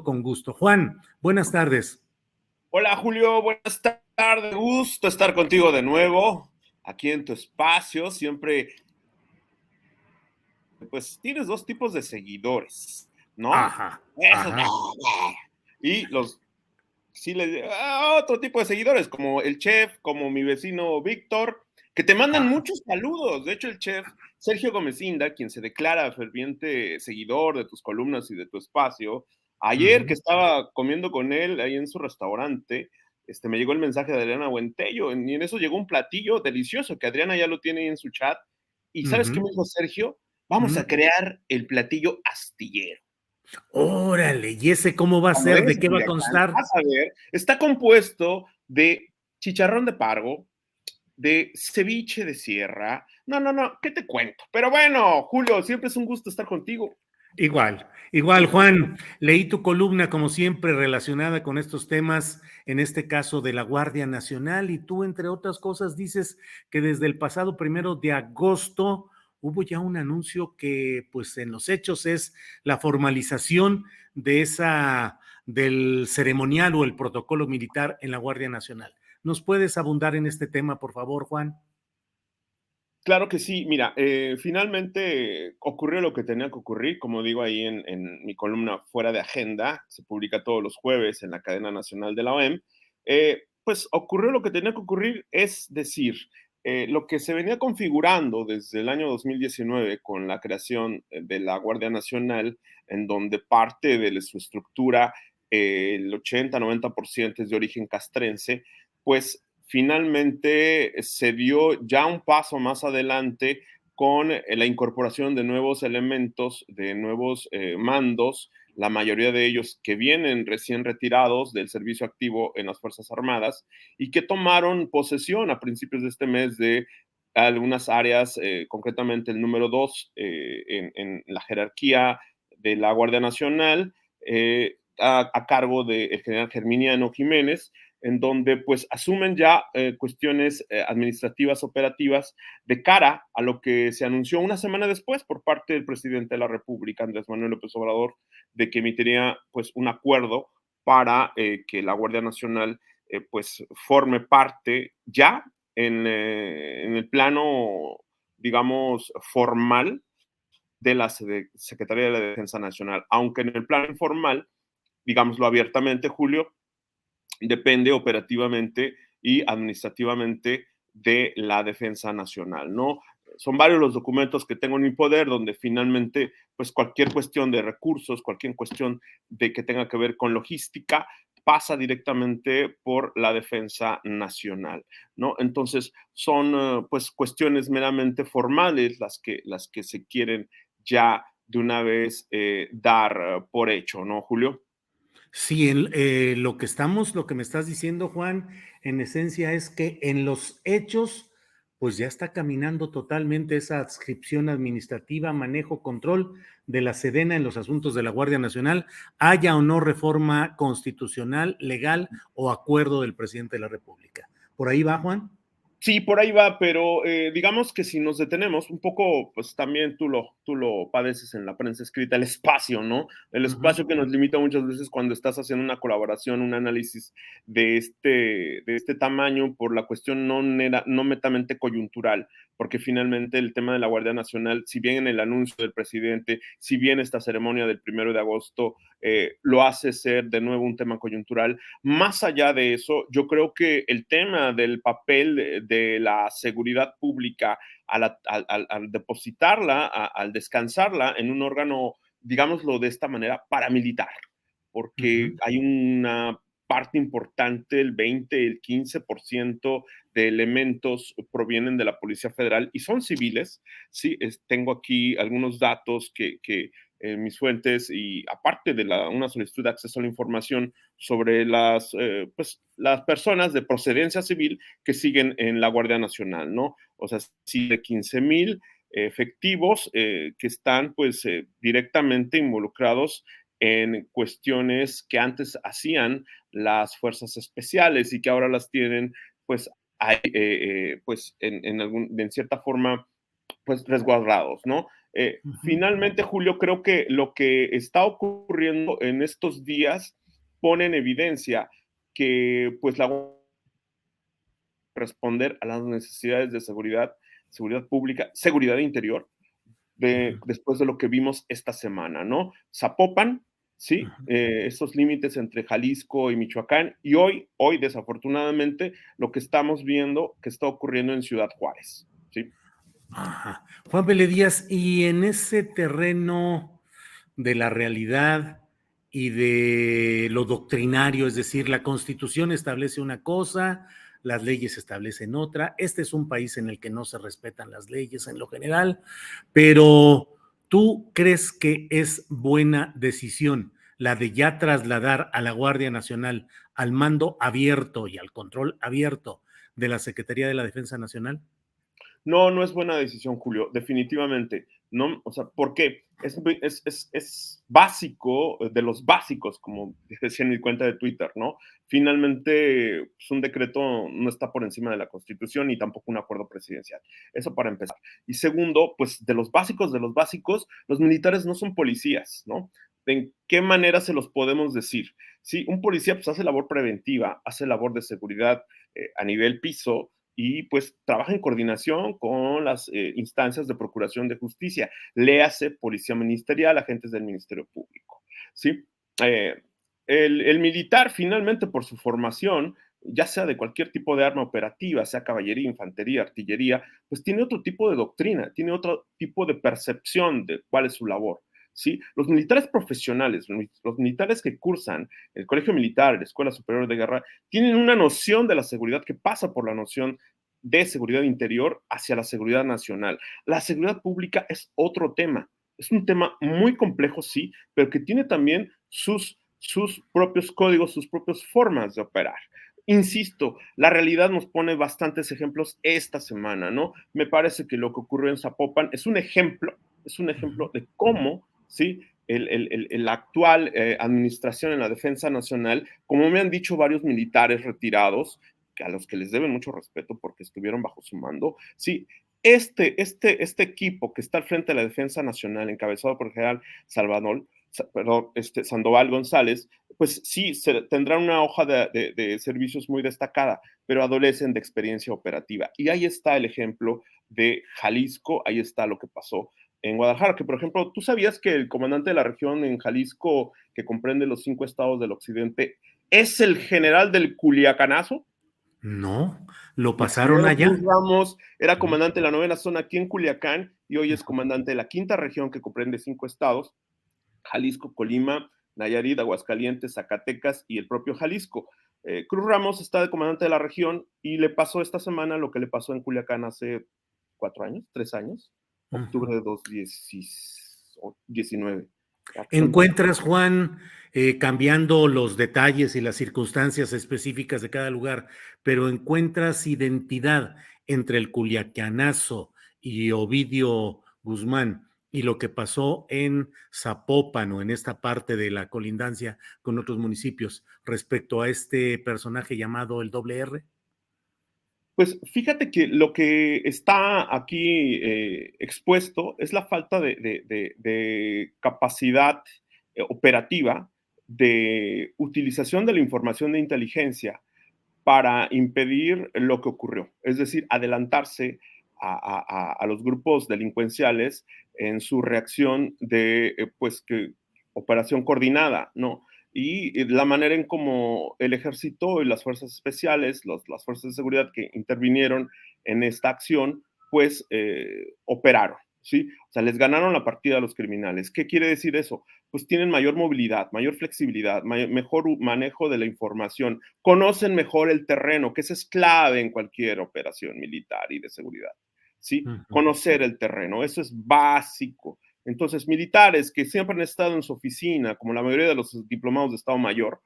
Con gusto. Juan, buenas tardes. Hola Julio, buenas tardes. Gusto estar contigo de nuevo aquí en tu espacio. Siempre, pues tienes dos tipos de seguidores, ¿no? Ajá, Esos, ajá. y los, sí, otro tipo de seguidores, como el chef, como mi vecino Víctor, que te mandan Ajá. muchos saludos. De hecho, el chef Sergio Gómezinda, quien se declara ferviente seguidor de tus columnas y de tu espacio, ayer que Uh-huh. estaba comiendo con él ahí en su restaurante, me llegó el mensaje de Adriana Buentello, y en eso llegó un platillo delicioso que Adriana ya lo tiene ahí en su chat. ¿Y sabes qué Uh-huh. me dijo Sergio? Vamos Uh-huh. a crear el platillo astillero. Órale, ¿y ese cómo va a Cuando ser? vengas ¿De a qué va a Culiacán, constar? vas a ver, está compuesto de chicharrón de pargo, de ceviche de sierra. No, ¿qué te cuento? Pero bueno, Julio, siempre es un gusto estar contigo. Igual, Juan, leí tu columna como siempre relacionada con estos temas, en este caso de la Guardia Nacional, y tú, entre otras cosas, dices que desde el pasado 1 de agosto hubo ya un anuncio que, pues, en los hechos es la formalización de del ceremonial o el protocolo militar en la Guardia Nacional. ¿Nos puedes abundar en este tema, por favor, Juan? Claro que sí, mira, finalmente ocurrió lo que tenía que ocurrir, como digo ahí en mi columna Fuera de Agenda, se publica todos los jueves en la cadena nacional de la OEM, pues ocurrió lo que tenía que ocurrir, es decir, lo que se venía configurando desde el año 2019 con la creación de la Guardia Nacional, en donde parte de su estructura, el 80-90% es de origen castrense, pues finalmente se dio ya un paso más adelante con la incorporación de nuevos elementos, de nuevos mandos, la mayoría de ellos que vienen recién retirados del servicio activo en las Fuerzas Armadas y que tomaron posesión a principios de este mes de algunas áreas, concretamente el número 2 en la jerarquía de la Guardia Nacional, a cargo del general Germiniano Jiménez, en donde pues asumen ya cuestiones administrativas operativas de cara a lo que se anunció una semana después por parte del presidente de la República, Andrés Manuel López Obrador, de que emitiría pues un acuerdo para que la Guardia Nacional pues forme parte ya en el plano, digamos, formal de la Secretaría de la Defensa Nacional, aunque en el plano informal, digámoslo abiertamente, Julio, depende operativamente y administrativamente de la Defensa Nacional, ¿no? Son varios los documentos que tengo en mi poder donde finalmente, pues cualquier cuestión de recursos, cualquier cuestión de que tenga que ver con logística, pasa directamente por la Defensa Nacional, ¿no? Entonces, son pues cuestiones meramente formales las que se quieren ya de una vez dar por hecho, ¿no, Julio? Sí, lo que me estás diciendo, Juan, en esencia es que en los hechos, pues ya está caminando totalmente esa adscripción administrativa, manejo, control de la Sedena en los asuntos de la Guardia Nacional, haya o no reforma constitucional, legal o acuerdo del presidente de la República. ¿Por ahí va, Juan? Sí, por ahí va, pero digamos que si nos detenemos un poco, pues también tú lo padeces en la prensa escrita, el espacio, ¿no? El Ujú. espacio que nos limita muchas veces cuando estás haciendo una colaboración, un análisis de este tamaño por la cuestión no netamente coyuntural, porque finalmente el tema de la Guardia Nacional, si bien en el anuncio del presidente, si bien esta ceremonia del 1 de agosto lo hace ser de nuevo un tema coyuntural, más allá de eso, yo creo que el tema del papel de la seguridad pública al depositarla, al descansarla en un órgano, digámoslo de esta manera, paramilitar, porque Ujú. hay una parte importante, el 20, el 15% de elementos provienen de la Policía Federal y son civiles. Sí, tengo aquí algunos datos que mis fuentes y aparte de una solicitud de acceso a la información sobre pues, las personas de procedencia civil que siguen en la Guardia Nacional, ¿no? O sea, sí de 15,000 efectivos que están pues directamente involucrados en cuestiones que antes hacían las fuerzas especiales y que ahora las tienen pues, pues en cierta forma pues resguardados, ¿no? Ujú. Finalmente, Julio, creo que lo que está ocurriendo en estos días pone en evidencia que pues la responder a las necesidades de seguridad, seguridad pública, seguridad interior, Ujú. después de lo que vimos esta semana, ¿no? Zapopan, ¿sí? Ujú. Esos límites entre Jalisco y Michoacán, y hoy, desafortunadamente, lo que estamos viendo que está ocurriendo en Ciudad Juárez, ¿sí? Ajá. Juan Pérez Díaz, y en ese terreno de la realidad y de lo doctrinario, es decir, la Constitución establece una cosa, las leyes establecen otra. Este es un país en el que no se respetan las leyes en lo general, pero ¿tú crees que es buena decisión la de ya trasladar a la Guardia Nacional al mando abierto y al control abierto de la Secretaría de la Defensa Nacional? No, no es buena decisión, Julio, definitivamente. No, o sea, ¿por qué? Es básico, de los básicos, como decía en mi cuenta de Twitter, ¿no? Finalmente, pues, un decreto no está por encima de la Constitución ni tampoco un acuerdo presidencial. Eso para empezar. Y segundo, pues de los básicos, los militares no son policías, ¿no? ¿En qué manera se los podemos decir? Sí, un policía pues hace labor preventiva, hace labor de seguridad a nivel piso, y pues trabaja en coordinación con las instancias de procuración de justicia, léase policía ministerial, agentes del Ministerio Público, ¿sí? Eh, el militar, finalmente, por su formación, ya sea de cualquier tipo de arma operativa, sea caballería, infantería, artillería, pues tiene otro tipo de doctrina, tiene otro tipo de percepción de cuál es su labor, ¿sí? Los militares profesionales, los militares que cursan el Colegio Militar, la Escuela Superior de Guerra, tienen una noción de la seguridad que pasa por la noción de seguridad interior hacia la seguridad nacional. La seguridad pública es otro tema. Es un tema muy complejo, sí, pero que tiene también sus propios códigos, sus propias formas de operar. Insisto, la realidad nos pone bastantes ejemplos esta semana, ¿no? Me parece que lo que ocurrió en Zapopan es un ejemplo de cómo, ¿sí? La actual administración en la Defensa Nacional, como me han dicho varios militares retirados, a los que les deben mucho respeto porque estuvieron bajo su mando, sí, este equipo que está al frente de la Defensa Nacional, encabezado por el general Sandoval González, pues sí, tendrá una hoja de servicios muy destacada, pero adolecen de experiencia operativa. Y ahí está el ejemplo de Jalisco, ahí está lo que pasó en Guadalajara, que por ejemplo, ¿tú sabías que el comandante de la región en Jalisco, que comprende los 5 estados del occidente, es el general del Culiacanazo? No, lo pasaron Maximiliano Cruz allá. Ramos era Ujú. comandante de la novena zona aquí en Culiacán y hoy es Ujú. comandante de la quinta región que comprende 5 estados, Jalisco, Colima, Nayarit, Aguascalientes, Zacatecas y el propio Jalisco. Cruz Ramos está de comandante de la región y le pasó esta semana lo que le pasó en Culiacán hace 4 años, 3 años, octubre Ujú. de 2019. ¿Encuentras, Juan, cambiando los detalles y las circunstancias específicas de cada lugar, pero encuentras identidad entre el culiacanazo y Ovidio Guzmán y lo que pasó en Zapopan o en esta parte de la colindancia con otros municipios respecto a este personaje llamado el doble R? Pues fíjate que lo que está aquí expuesto es la falta de capacidad operativa de utilización de la información de inteligencia para impedir lo que ocurrió, es decir, adelantarse a los grupos delincuenciales en su reacción de, pues, que operación coordinada, ¿no? Y la manera en cómo el ejército y las fuerzas especiales, las fuerzas de seguridad que intervinieron en esta acción, pues operaron, ¿sí? O sea, les ganaron la partida a los criminales. ¿Qué quiere decir eso? Pues tienen mayor movilidad, mayor flexibilidad, mejor manejo de la información, conocen mejor el terreno, que eso es clave en cualquier operación militar y de seguridad, ¿sí? Ujú. Conocer el terreno, eso es básico. Entonces, militares que siempre han estado en su oficina, como la mayoría de los diplomados de Estado Mayor,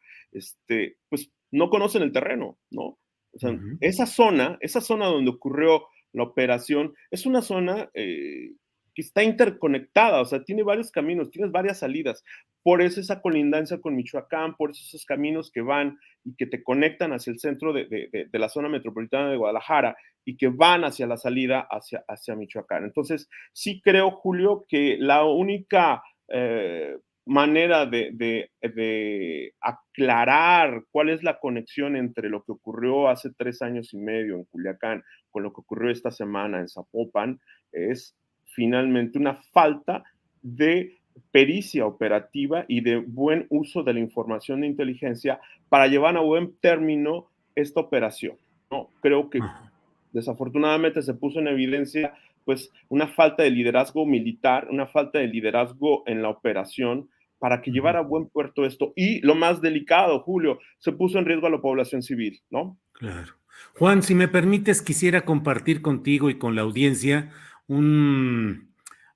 pues no conocen el terreno, ¿no? O sea, Ujú. esa zona donde ocurrió la operación, es una zona que está interconectada, o sea, tiene varios caminos, tienes varias salidas. Por eso esa colindancia con Michoacán, por eso esos caminos que van y que te conectan hacia el centro de la zona metropolitana de Guadalajara y que van hacia la salida hacia Michoacán. Entonces, sí creo, Julio, que la única manera de aclarar cuál es la conexión entre lo que ocurrió hace 3 años y medio en Culiacán con lo que ocurrió esta semana en Zapopan es finalmente una falta de pericia operativa y de buen uso de la información de inteligencia para llevar a buen término esta operación, ¿no? Creo que desafortunadamente se puso en evidencia pues una falta de liderazgo militar, una falta de liderazgo en la operación para que llevara a buen puerto esto. Y lo más delicado, Julio, se puso en riesgo a la población civil, ¿no? Claro. Juan, si me permites, quisiera compartir contigo y con la audiencia un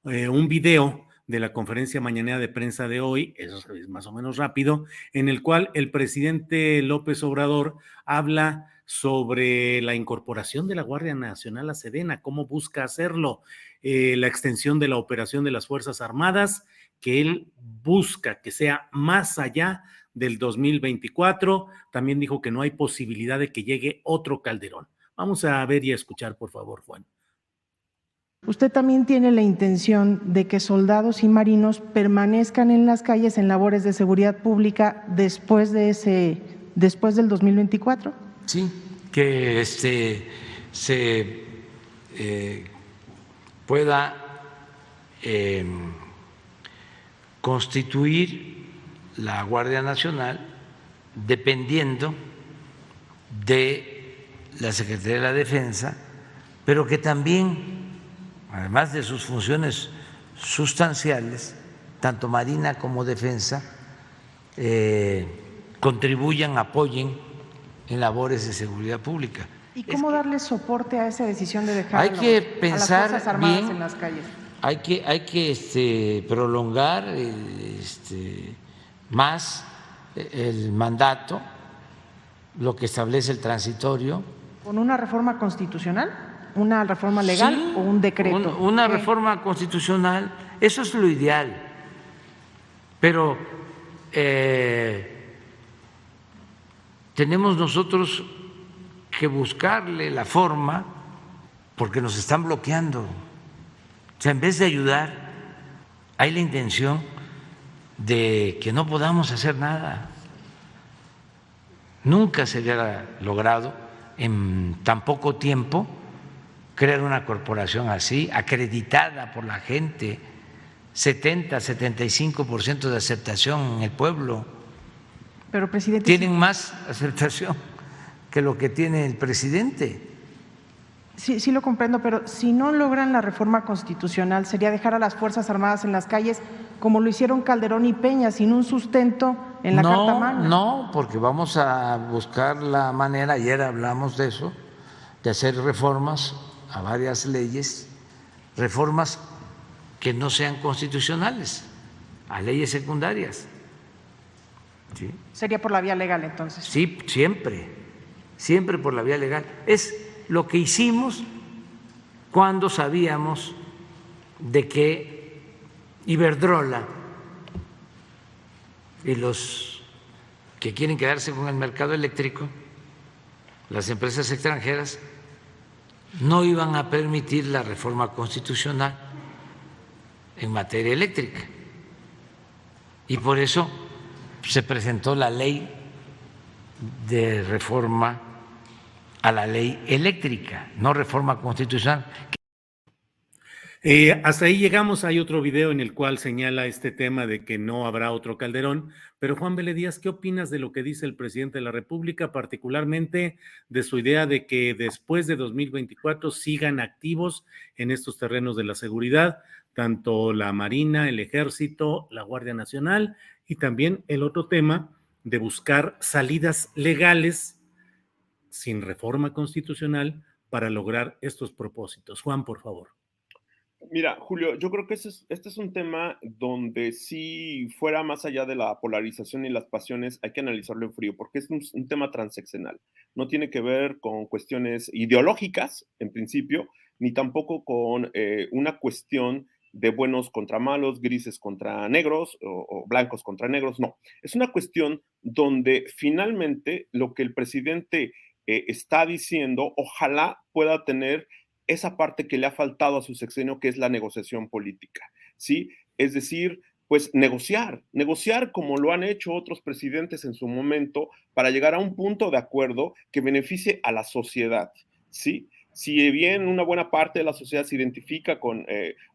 video de la conferencia mañanera de prensa de hoy, eso es más o menos rápido, en el cual el presidente López Obrador habla sobre la incorporación de la Guardia Nacional a Sedena, cómo busca hacerlo, la extensión de la operación de las Fuerzas Armadas, que él busca que sea más allá del 2024. También dijo que no hay posibilidad de que llegue otro Calderón. Vamos a ver y a escuchar, por favor, Juan. Usted también tiene la intención de que soldados y marinos permanezcan en las calles en labores de seguridad pública después del 2024. Sí, que se pueda constituir la Guardia Nacional dependiendo de la Secretaría de la Defensa, pero que también, además de sus funciones sustanciales, tanto Marina como Defensa, contribuyan, apoyen en labores de seguridad pública. ¿Y cómo darle soporte a esa decisión de dejar hay que a las pensar Fuerzas Armadas bien, en las calles? Hay que prolongar más el mandato, lo que establece el transitorio. ¿Con una reforma constitucional? ¿Una reforma legal Sí, o un decreto? Una reforma constitucional, eso es lo ideal. Pero tenemos nosotros que buscarle la forma porque nos están bloqueando. O sea, en vez de ayudar, hay la intención de que no podamos hacer nada. Nunca se hubiera logrado en tan poco tiempo crear una corporación así, acreditada por la gente, 70-75% de aceptación en el pueblo. Pero, presidente, tienen más aceptación que lo que tiene el presidente. Sí lo comprendo, pero si no logran la reforma constitucional, sería dejar a las Fuerzas Armadas en las calles como lo hicieron Calderón y Peña, sin un sustento en la Carta Magna. No, porque vamos a buscar la manera, ayer hablamos de eso, de hacer reformas a varias leyes, reformas que no sean constitucionales, a leyes secundarias. ¿Sí? Sería por la vía legal, entonces. Sí, siempre por la vía legal. Es lo que hicimos cuando sabíamos de que Iberdrola y los que quieren quedarse con el mercado eléctrico, las empresas extranjeras, no iban a permitir la reforma constitucional en materia eléctrica. Y por eso se presentó la ley de reforma a la ley eléctrica, no reforma constitucional. Hasta ahí llegamos. Hay otro video en el cual señala este tema de que no habrá otro Calderón. Pero Juan Vélez Díaz, ¿qué opinas de lo que dice el presidente de la República, particularmente de su idea de que después de 2024 sigan activos en estos terrenos de la seguridad, tanto la Marina, el Ejército, la Guardia Nacional y también el otro tema de buscar salidas legales sin reforma constitucional para lograr estos propósitos? Juan, por favor. Mira, Julio, yo creo que este es un tema donde si fuera más allá de la polarización y las pasiones, hay que analizarlo en frío, porque es un tema transeccional. No tiene que ver con cuestiones ideológicas, en principio, ni tampoco con una cuestión de buenos contra malos, grises contra negros o blancos contra negros, no. Es una cuestión donde finalmente lo que el presidente está diciendo, ojalá pueda tener esa parte que le ha faltado a su sexenio, que es la negociación política, ¿sí? Es decir, pues negociar como lo han hecho otros presidentes en su momento para llegar a un punto de acuerdo que beneficie a la sociedad, ¿sí? Si bien una buena parte de la sociedad se identifica con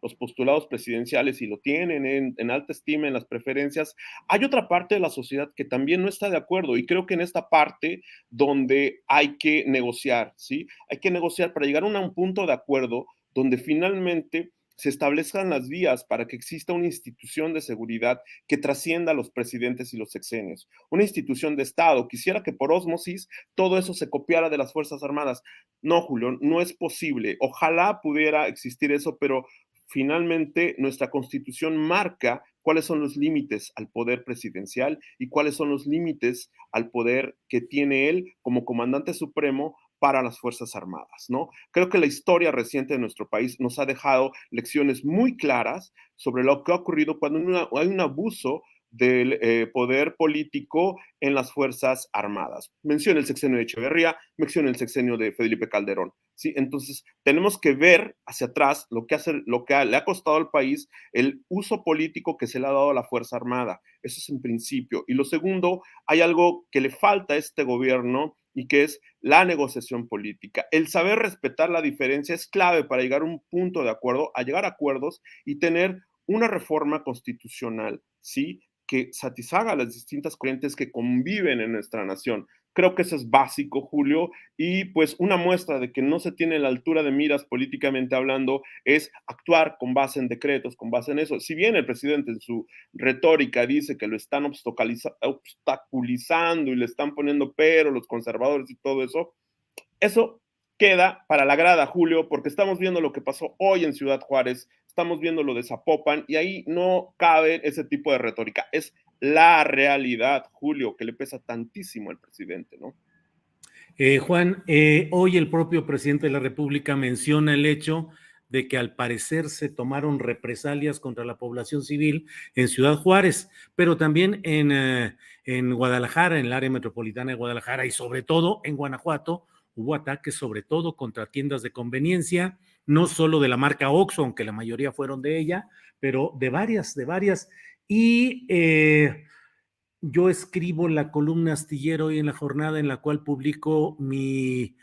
los postulados presidenciales y lo tienen en alta estima en las preferencias, hay otra parte de la sociedad que también no está de acuerdo y creo que en esta parte donde hay que negociar, ¿sí? Hay que negociar para llegar a un punto de acuerdo donde finalmente se establezcan las vías para que exista una institución de seguridad que trascienda a los presidentes y los sexenios, una institución de Estado. Quisiera que por ósmosis todo eso se copiara de las Fuerzas Armadas. No, Julio, no es posible. Ojalá pudiera existir eso, pero finalmente nuestra Constitución marca cuáles son los límites al poder presidencial y cuáles son los límites al poder que tiene él como comandante supremo para las Fuerzas Armadas, ¿no? Creo que la historia reciente de nuestro país nos ha dejado lecciones muy claras sobre lo que ha ocurrido cuando hay un abuso del poder político en las Fuerzas Armadas. Menciona el sexenio de Echeverría, menciona el sexenio de Felipe Calderón, ¿sí? Entonces, tenemos que ver hacia atrás lo que le ha costado al país el uso político que se le ha dado a la Fuerza Armada. Eso es en principio. Y lo segundo, hay algo que le falta a este gobierno y que es la negociación política. El saber respetar la diferencia es clave para llegar a un punto de acuerdo, a llegar a acuerdos y tener una reforma constitucional, ¿sí? Que satisfaga a las distintas corrientes que conviven en nuestra nación. Creo que eso es básico, Julio, y pues una muestra de que no se tiene la altura de miras políticamente hablando es actuar con base en decretos, con base en eso. Si bien el presidente en su retórica dice que lo están obstaculizando y le están poniendo pero los conservadores y todo eso, eso queda para la grada, Julio, porque estamos viendo lo que pasó hoy en Ciudad Juárez, estamos viendo lo de Zapopan y ahí no cabe ese tipo de retórica. Es la realidad, Julio, que le pesa tantísimo al presidente, ¿no? Juan, hoy el propio presidente de la República menciona el hecho de que al parecer se tomaron represalias contra la población civil en Ciudad Juárez, pero también en Guadalajara, en el área metropolitana de Guadalajara y sobre todo en Guanajuato, hubo ataques sobre todo contra tiendas de conveniencia, no solo de la marca Oxxo, aunque la mayoría fueron de ella, pero de varias, de varias. Y yo escribo la columna astillero hoy en la jornada en la cual publico mi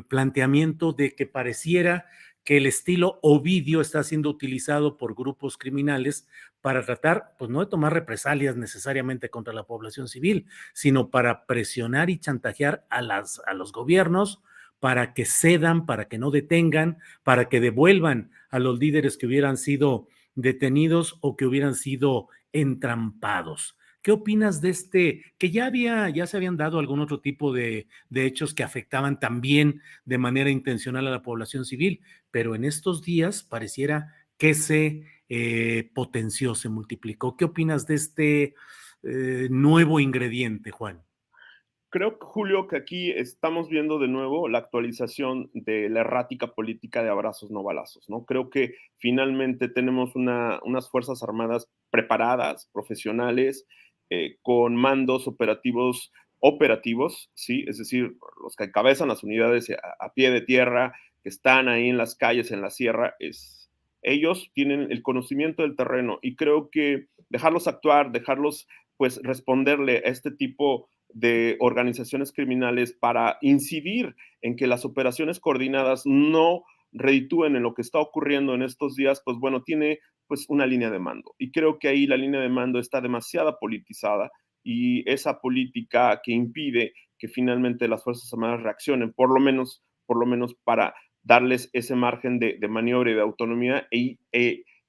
planteamiento de que pareciera que el estilo Ovidio está siendo utilizado por grupos criminales para tratar, pues no de tomar represalias necesariamente contra la población civil, sino para presionar y chantajear a los gobiernos para que cedan, para que no detengan, para que devuelvan a los líderes que hubieran sido detenidos o que hubieran sido entrampados. ¿Qué opinas de que ya se habían dado algún otro tipo de hechos que afectaban también de manera intencional a la población civil, pero en estos días pareciera que se potenció, se multiplicó? ¿Qué opinas de nuevo ingrediente, Juan? Creo, Julio, que aquí estamos viendo de nuevo la actualización de la errática política de abrazos no balazos, ¿no? Creo que finalmente tenemos unas Fuerzas Armadas preparadas, profesionales, con mandos operativos, ¿sí? Es decir, los que encabezan las unidades a pie de tierra, que están ahí en las calles, en la sierra, ellos tienen el conocimiento del terreno y creo que dejarlos actuar, dejarlos pues responderle a este tipo de organizaciones criminales para incidir en que las operaciones coordinadas no reditúen en lo que está ocurriendo en estos días, pues bueno, tiene pues una línea de mando. Y creo que ahí la línea de mando está demasiado politizada y esa política que impide que finalmente las Fuerzas Armadas reaccionen, por lo menos para darles ese margen de maniobra y de autonomía y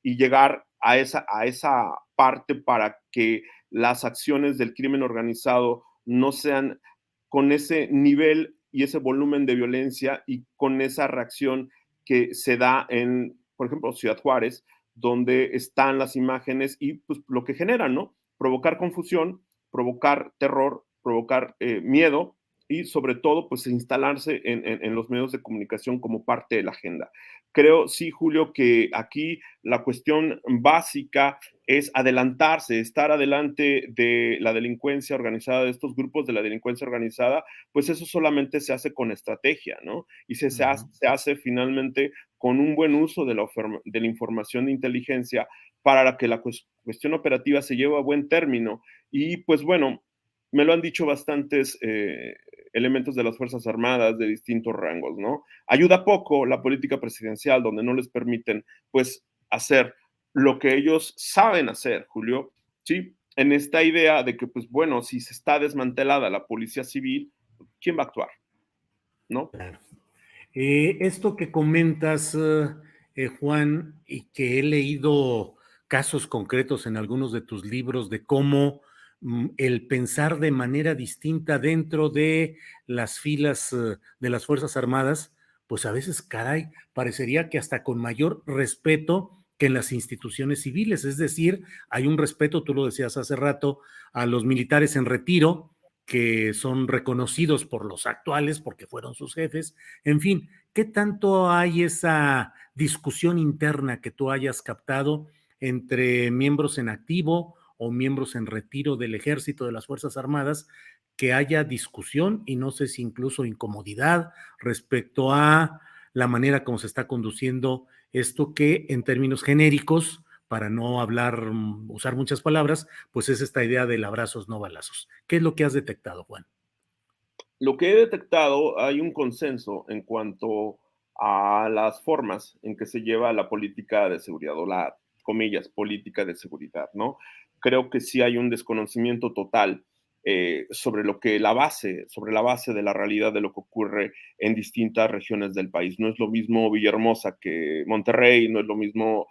llegar a esa parte para que las acciones del crimen organizado no sean con ese nivel y ese volumen de violencia y con esa reacción que se da en, por ejemplo, Ciudad Juárez, donde están las imágenes y pues lo que generan, ¿no? Provocar confusión, provocar terror, provocar miedo y sobre todo, pues instalarse en los medios de comunicación como parte de la agenda. Creo, sí, Julio, que aquí la cuestión básica es adelantarse, estar adelante de la delincuencia organizada, de estos grupos de la delincuencia organizada, pues eso solamente se hace con estrategia, ¿no? Y se hace finalmente con un buen uso de la información de inteligencia para que la cuestión operativa se lleve a buen término. Y pues bueno, me lo han dicho bastantes elementos de las Fuerzas Armadas de distintos rangos, ¿no? Ayuda poco la política presidencial, donde no les permiten, pues, hacer lo que ellos saben hacer, Julio, ¿sí? En esta idea de que, pues, bueno, si se está desmantelada la policía civil, ¿quién va a actuar? ¿No? Claro. Esto que comentas, Juan, y que he leído casos concretos en algunos de tus libros de cómo el pensar de manera distinta dentro de las filas de las Fuerzas Armadas, pues a veces, caray, parecería que hasta con mayor respeto que en las instituciones civiles. Es decir, hay un respeto, tú lo decías hace rato, a los militares en retiro, que son reconocidos por los actuales porque fueron sus jefes. En fin, ¿qué tanto hay esa discusión interna que tú hayas captado entre miembros en activo o miembros en retiro del ejército, de las Fuerzas Armadas, que haya discusión y no sé si incluso incomodidad respecto a la manera como se está conduciendo esto que en términos genéricos, para no hablar, usar muchas palabras, pues es esta idea del abrazos no balazos? ¿Qué es lo que has detectado, Juan? Lo que he detectado, hay un consenso en cuanto a las formas en que se lleva la política de seguridad o la, comillas, política de seguridad, ¿no? Creo que sí hay un desconocimiento total sobre lo que sobre la base de la realidad de lo que ocurre en distintas regiones del país. No es lo mismo Villahermosa que Monterrey, no es lo mismo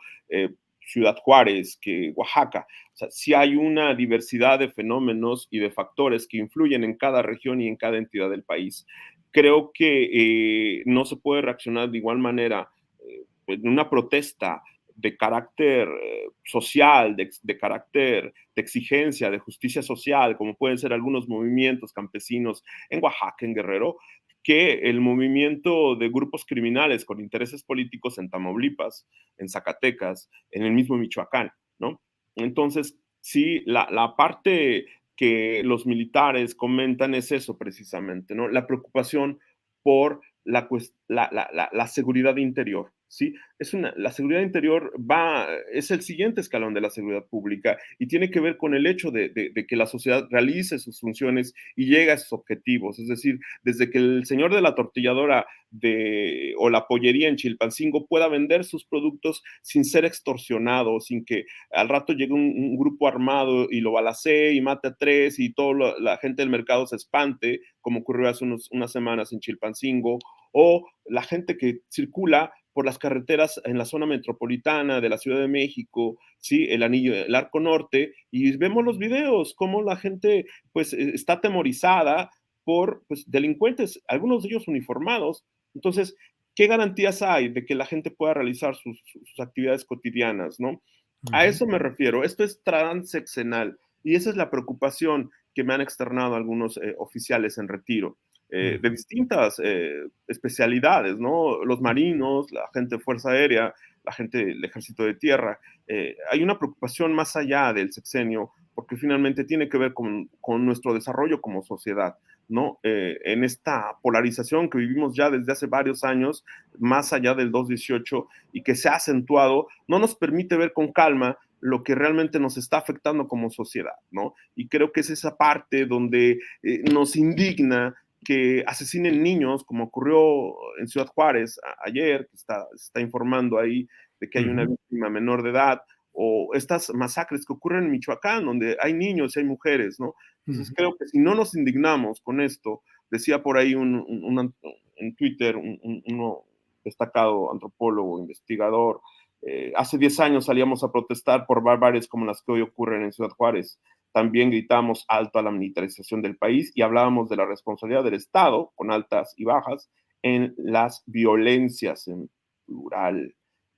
Ciudad Juárez que Oaxaca. O sea, sí hay una diversidad de fenómenos y de factores que influyen en cada región y en cada entidad del país. Creo que no se puede reaccionar de igual manera en una protesta de carácter social, de carácter de exigencia, de justicia social, como pueden ser algunos movimientos campesinos en Oaxaca, en Guerrero, que el movimiento de grupos criminales con intereses políticos en Tamaulipas, en Zacatecas, en el mismo Michoacán, ¿no? Entonces, sí, la parte que los militares comentan es eso precisamente, ¿no? La preocupación por la seguridad interior, ¿sí? La seguridad interior es el siguiente escalón de la seguridad pública y tiene que ver con el hecho de que la sociedad realice sus funciones y llegue a sus objetivos. Es decir, desde que el señor de la tortilladora o la pollería en Chilpancingo pueda vender sus productos sin ser extorsionado, sin que al rato llegue un grupo armado y lo balacee y mate a 3 y toda la gente del mercado se espante, como ocurrió hace unas semanas en Chilpancingo, o la gente que circula por las carreteras en la zona metropolitana de la Ciudad de México, ¿sí? El Arco Norte, y vemos los videos, cómo la gente pues está atemorizada por pues, delincuentes, algunos de ellos uniformados. Entonces, ¿qué garantías hay de que la gente pueda realizar sus actividades cotidianas, ¿no? A eso me refiero. Esto es transeccional y esa es la preocupación que me han externado algunos oficiales en retiro. De distintas especialidades, ¿no? Los marinos, la gente de Fuerza Aérea, la gente del Ejército de Tierra. Hay una preocupación más allá del sexenio, porque finalmente tiene que ver con nuestro desarrollo como sociedad, ¿no? En esta polarización que vivimos ya desde hace varios años, más allá del 218, y que se ha acentuado, no nos permite ver con calma lo que realmente nos está afectando como sociedad, ¿no? Y creo que es esa parte donde nos indigna que asesinen niños, como ocurrió en Ciudad Juárez ayer, que está informando ahí de que hay una víctima menor de edad, o estas masacres que ocurren en Michoacán, donde hay niños y hay mujeres, ¿no? Entonces creo que si no nos indignamos con esto, decía por ahí en Twitter uno destacado antropólogo, investigador, hace 10 años salíamos a protestar por barbaries como las que hoy ocurren en Ciudad Juárez. También gritamos alto a la militarización del país y hablábamos de la responsabilidad del Estado, con altas y bajas, en las violencias en plural.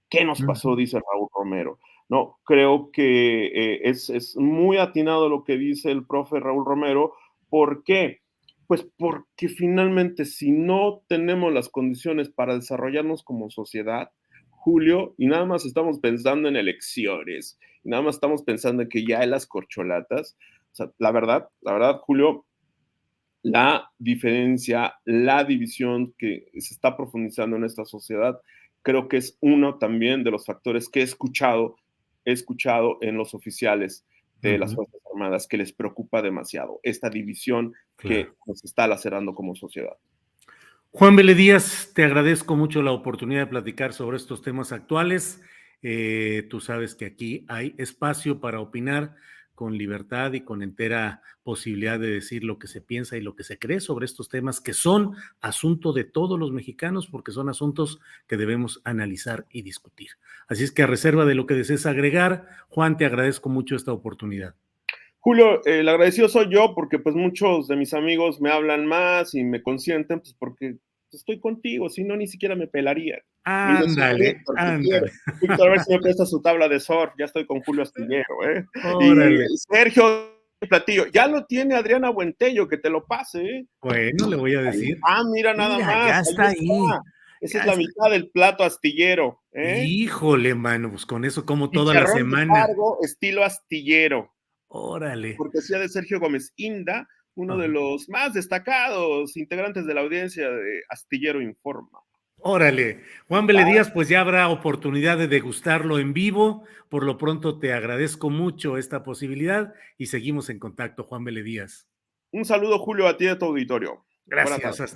¿Qué nos pasó? Dice Raúl Romero. No, creo que es muy atinado lo que dice el profe Raúl Romero. ¿Por qué? Pues porque finalmente si no tenemos las condiciones para desarrollarnos como sociedad, Julio, y nada más estamos pensando en elecciones, y nada más estamos pensando en que ya hay las corcholatas, o sea, la verdad, Julio, la diferencia, la división que se está profundizando en esta sociedad, creo que es uno también de los factores que he escuchado en los oficiales de las Fuerzas Armadas, que les preocupa demasiado esta división que Claro. nos está lacerando como sociedad. Juan Vélez Díaz, te agradezco mucho la oportunidad de platicar sobre estos temas actuales. Tú sabes que aquí hay espacio para opinar con libertad y con entera posibilidad de decir lo que se piensa y lo que se cree sobre estos temas que son asunto de todos los mexicanos porque son asuntos que debemos analizar y discutir. Así es que a reserva de lo que desees agregar, Juan, te agradezco mucho esta oportunidad. Julio, el agradecido soy yo porque pues muchos de mis amigos me hablan más y me consienten pues porque estoy contigo, si no ni siquiera me pelaría. Ni me suena Ándale, Víctor, que quiere. ándale. Víctor, a ver si me presta su tabla de surf, ya estoy con Julio Astillero, ¿eh? Y Órale. Sergio Platillo, ya lo tiene Adriana Buentello, que te lo pase, ¿eh? Bueno, le voy a decir. Mira nada Mira, más, ya ahí está ahí. está. Esa Ya es la está. mitad del plato astillero, ¿eh? Híjole, mano, pues con eso como toda la Chicharrón de semana. cargo, estilo astillero. Órale. Cortesía de Sergio Gómez Inda, uno de Ajá. los más destacados integrantes de la audiencia de Astillero Informa. Órale. Juan Vélez Díaz, pues ya habrá oportunidad de degustarlo en vivo. Por lo pronto te agradezco mucho esta posibilidad y seguimos en contacto, Juan Vélez Díaz. Un saludo, Julio, a ti y a tu auditorio. Buenas Gracias. tardes. Hasta